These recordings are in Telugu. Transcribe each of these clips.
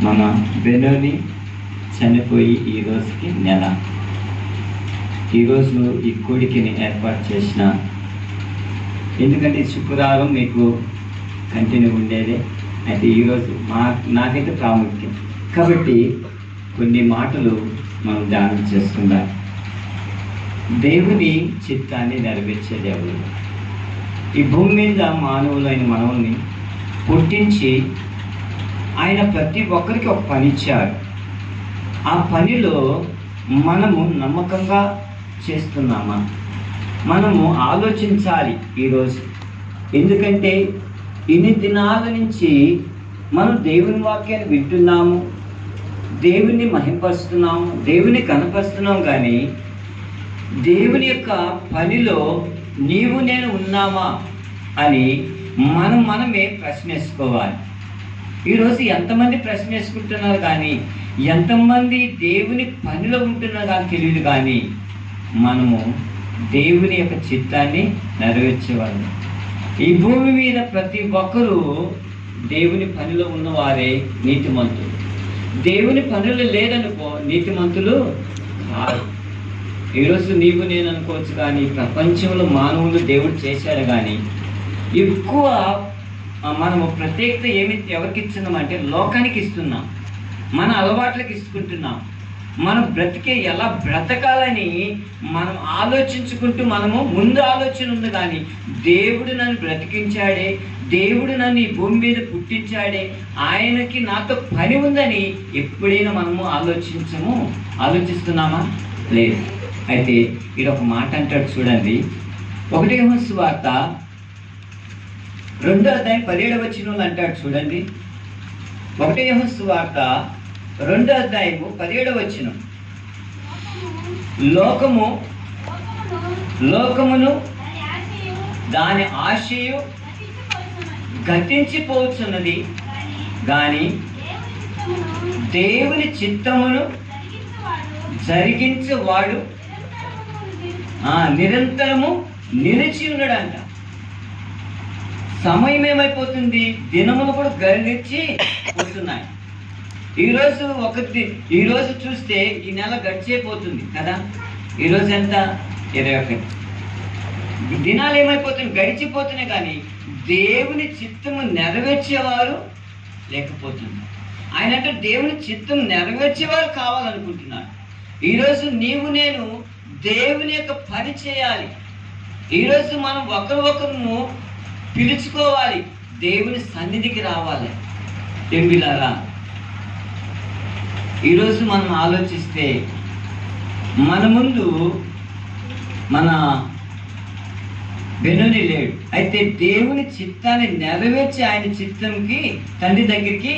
మన బెనోని చనిపోయి ఈ రోజుకి నెల. ఈరోజు ఈ కూడికిని ఏర్పాటు చేసిన, ఎందుకంటే శుక్రవారం మీకు కంటిన్యూ ఉండేదే, అయితే ఈరోజు నాకైతే ప్రాముఖ్యం కాబట్టి కొన్ని మాటలు మనం ధ్యానం చేసుకుందాం. దేవుని చిత్తాన్ని నెరవేర్చే దేవుడు ఈ భూమి మీద మానవులైన మనల్ని పుట్టించి ఆయన ప్రతి ఒక్కరికి ఒక పని ఇచ్చాడు. ఆ పనిలో మనము నమ్మకంగా చేస్తున్నామా? మనము ఆలోచించాలి ఈరోజు. ఎందుకంటే ఇన్ని దినాల నుంచి మనం దేవుని వాక్యాన్ని వింటున్నాము, దేవుని మహింపరుస్తున్నాము, దేవుని కనపరుస్తున్నాము, కానీ దేవుని యొక్క పనిలో నీవు నేను ఉన్నామా అని మనమే ప్రశ్నేసుకోవాలి. ఈరోజు ఎంతమంది ప్రశ్న వేసుకుంటున్నారు, కానీ ఎంతమంది దేవుని పనిలో ఉంటున్నారు కానీ తెలియదు. కానీ మనము దేవుని యొక్క చిత్తాన్ని నెరవేర్చేవాళ్ళు. ఈ భూమి మీద ప్రతి ఒక్కరూ దేవుని పనిలో ఉన్నవారే నీతిమంతులు. దేవుని పనులు లేదనుకో నీతిమంతులు కాదు. ఈరోజు నీవు నేను అనుకోవచ్చు, కానీ ప్రపంచంలో మానవులు దేవుడు చేశాడు, కానీ ఎక్కువ మనము ప్రత్యేకత ఎవరికి ఇస్తున్నామంటే లోకానికి ఇస్తున్నాం, మన అలవాట్లకు ఇస్తుంటున్నాం. మనం ఎలా బ్రతకాలని మనం ఆలోచించుకుంటూ మనము ముందు ఆలోచన ఉంది, కానీ దేవుడు నన్ను బ్రతికించాడే, దేవుడు నన్ను ఈ భూమి మీద పుట్టించాడే, ఆయనకి నాతో పని ఉందని ఎప్పుడైనా మనము ఆలోచిస్తున్నామా? లేదు. అయితే ఇది ఒక మాట అంటాడు చూడండి, 1 యోహాను సువార్త 2:17 అంటాడు చూడండి. 1 యోహాను సువార్త 2:17 లోకమును దాని ఆశయు గతించిపోతున్నది, కానీ దేవుని చిత్తమును జరిగించేవాడు నిరంతరము నిలిచి ఉన్నాడంట. సమయం ఏమైపోతుంది, దినములు కూడా గడిచి పోతున్నాయి. ఈరోజు చూస్తే ఈ నెల గడిచిపోతుంది కదా. ఈరోజు ఎంత? 21. దినాలు ఏమైపోతుంది, గడిచిపోతున్నాయి, కానీ దేవుని చిత్తము నెరవేర్చేవారు లేకపోతుంది. ఆయన అంటే దేవుని చిత్తం నెరవేర్చేవారు కావాలనుకుంటున్నాడు. ఈరోజు నీవు నేను దేవుని యొక్క పని చేయాలి. ఈరోజు మనం ఒకరు పిలుచుకోవాలి, దేవుని సన్నిధికి రావాలి. తెంబిలారా, ఈరోజు మనం ఆలోచిస్తే మన ముందు మన బెనోని లేడు. అయితే దేవుని చిత్తాన్ని నెరవేర్చి ఆయన చిత్తంకి తండ్రి దగ్గరికి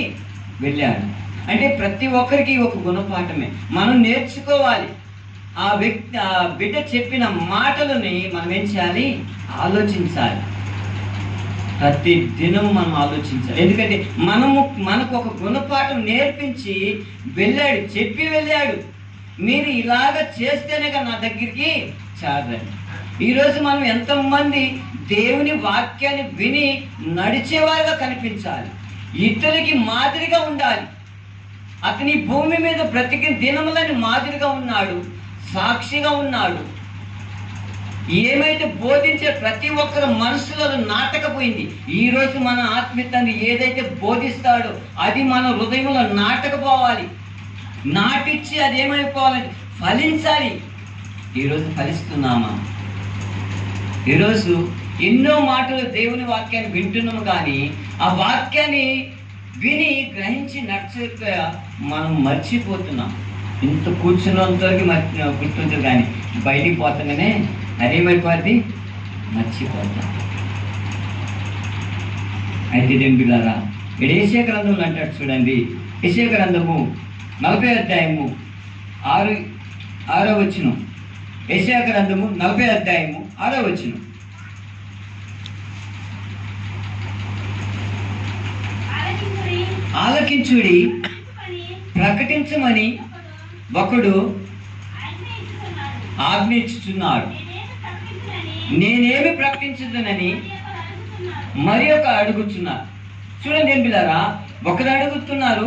వెళ్ళాడు. అంటే ప్రతి ఒక్కరికి ఒక గుణపాఠమే మనం నేర్చుకోవాలి. ఆ బిడ్డ చెప్పిన మాటలని మనం ఏం చేయాలి? ఆలోచించాలి. ప్రతి దినం మనం ఆలోచించాలి. ఎందుకంటే మనకు ఒక గుణపాఠం నేర్పించి వెళ్ళాడు, చెప్పి వెళ్ళాడు, మీరు ఇలాగ చేస్తేనే కదా నా దగ్గరికి చేరండి. ఈరోజు మనం ఎంతమంది దేవుని వాక్యాన్ని విని నడిచేవారుగా కనిపించాలి, ఇతరులకి మాదిరిగా ఉండాలి. అతని భూమి మీద బ్రతికిన దినములని మాదిరిగా ఉన్నాడు, సాక్షిగా ఉన్నాడు. ఏమైతే బోధించే ప్రతి ఒక్కరు మనసులో నాటకపోయింది. ఈరోజు మన ఆత్మీయ తండ్రి ఏదైతే బోధిస్తాడో అది మన హృదయంలో నాటకపోవాలి, నాటిచ్చి అది ఏమైపోవాలి, ఫలించాలి. ఈరోజు ఫలిస్తున్నామా? ఈరోజు ఎన్నో మాటలు దేవుని వాక్యాన్ని వింటున్నాము, కానీ ఆ వాక్యాన్ని విని గ్రహించి నడిచేక మనం మర్చిపోతున్నాం. ఇంత కూర్చున్నంతవరకు గుర్తుంటుంది, కానీ బయటికి పోతుందనే అదేమైపోద్ది, మర్చిపోతాం. అయితే బిడ్డలారా, యెషయా గ్రంథంలో అంటాడు చూడండి, యెషయా గ్రంథము 40వ అధ్యాయము 6వ వచనం. యెషయా గ్రంథము 40వ అధ్యాయము 6వ వచనం. ఆలకించుడి, ప్రకటించమని ఒకడు ఆజ్ఞించుచున్నాడు. నేనేమి ప్రకటించుదనని మరి ఒక అడుగుతున్నారు. చూడండి ఏం పిల్లారా, ఒకరు అడుగుతున్నారు,